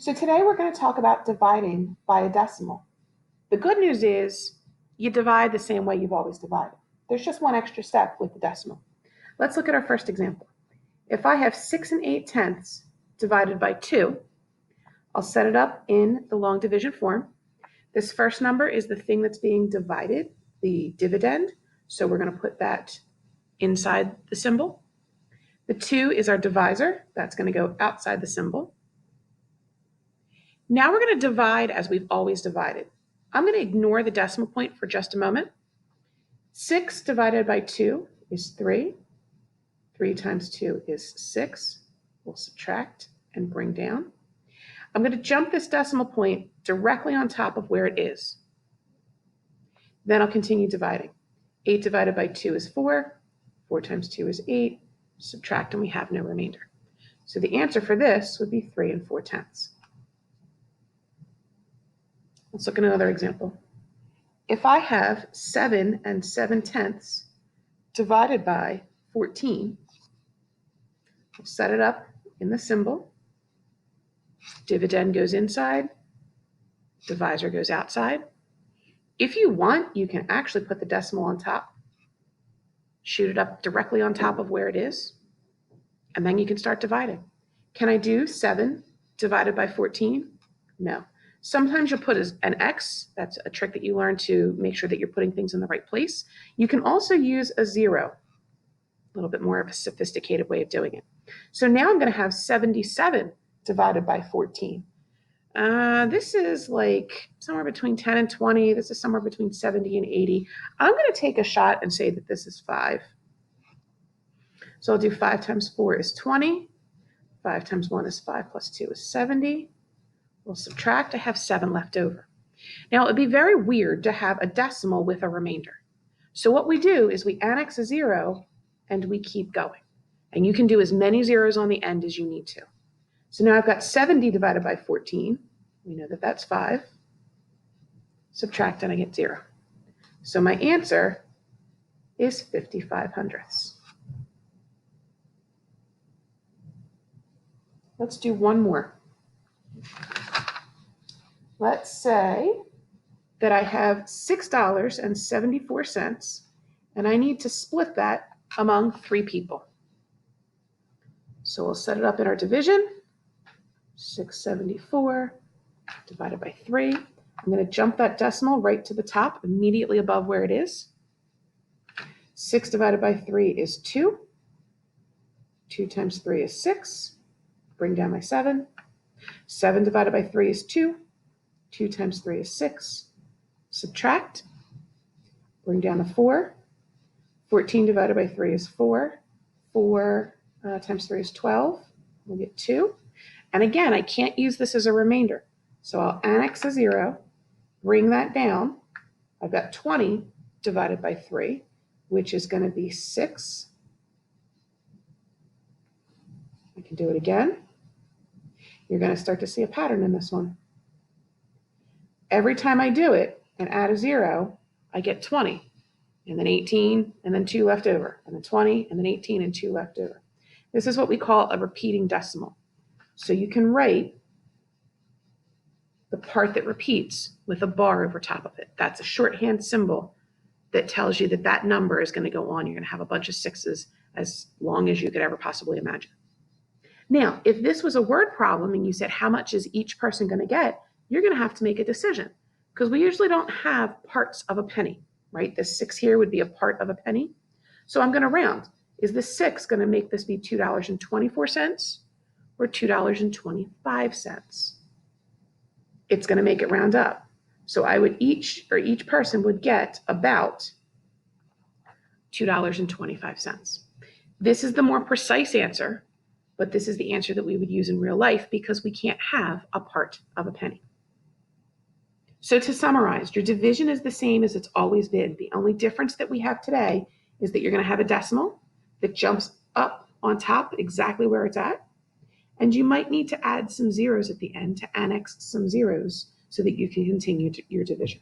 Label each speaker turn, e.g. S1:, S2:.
S1: So today we're going to talk about dividing by a decimal. The good news is you divide the same way you've always divided. There's just one extra step with the decimal. Let's look at our first example. If I have 6 8/10 divided by 2, I'll set it up in the long division form. This first number is the thing that's being divided, the dividend. So we're going to put that inside the symbol. The 2 is our divisor. That's going to go outside the symbol. Now we're going to divide as we've always divided. I'm going to ignore the decimal point for just a moment. 6 divided by 2 is 3. 3 times 2 is 6. We'll subtract and bring down. I'm going to jump this decimal point directly on top of where it is. Then I'll continue dividing. 8 divided by 2 is 4. 4 times 2 is 8. Subtract and we have no remainder. So the answer for this would be 3 4/10. Let's look at another example. If I have 7 7/10 divided by 14, I'll set it up in the symbol. Dividend goes inside, divisor goes outside. If you want, you can actually put the decimal on top, shoot it up directly on top of where it is, and then you can start dividing. Can I do 7 divided by 14? No. Sometimes you'll put an X. That's a trick that you learn to make sure that you're putting things in the right place. You can also use a 0, a little bit more of a sophisticated way of doing it. So now I'm going to have 77 divided by 14. This is like somewhere between 10 and 20. This is somewhere between 70 and 80. I'm going to take a shot and say that this is 5. So I'll do 5 times 4 is 20. 5 times 1 is 5 plus 2 is 70. We'll subtract. I have 7 left over. Now, it would be very weird to have a decimal with a remainder. So what we do is we annex a 0 and we keep going. And you can do as many zeros on the end as you need to. So now I've got 70 divided by 14. We know that that's 5. Subtract and I get 0. So my answer is 55/100. Let's do one more. Let's say that I have $6.74 and I need to split that among 3 people. So we'll set it up in our division. 674 divided by 3. I'm going to jump that decimal right to the top, immediately above where it is. 6 divided by 3 is 2. 2 times 3 is 6. Bring down my 7. 7 divided by 3 is 2. 2 times 3 is 6. Subtract. Bring down a 4. 14 divided by 3 is 4. 4 times 3 is 12. We'll get 2. And again, I can't use this as a remainder. So I'll annex a 0, bring that down. I've got 20 divided by 3, which is going to be 6. I can do it again. You're going to start to see a pattern in this one. Every time I do it and add a 0, I get 20, and then 18, and then 2 left over, and then 20, and then 18, and 2 left over. This is what we call a repeating decimal. So you can write the part that repeats with a bar over top of it. That's a shorthand symbol that tells you that that number is going to go on. You're going to have a bunch of 6s as long as you could ever possibly imagine. Now, if this was a word problem and you said, how much is each person going to get? You're going to have to make a decision because we usually don't have parts of a penny, right? This 6 here would be a part of a penny. So I'm going to round. Is this 6 going to make this be $2.24 or $2.25? It's going to make it round up. So I would each person would get about $2.25. This is the more precise answer, but this is the answer that we would use in real life because we can't have a part of a penny. So to summarize, your division is the same as it's always been. The only difference that we have today is that you're going to have a decimal that jumps up on top exactly where it's at. And you might need to add some zeros at the end to annex some zeros so that you can continue your division.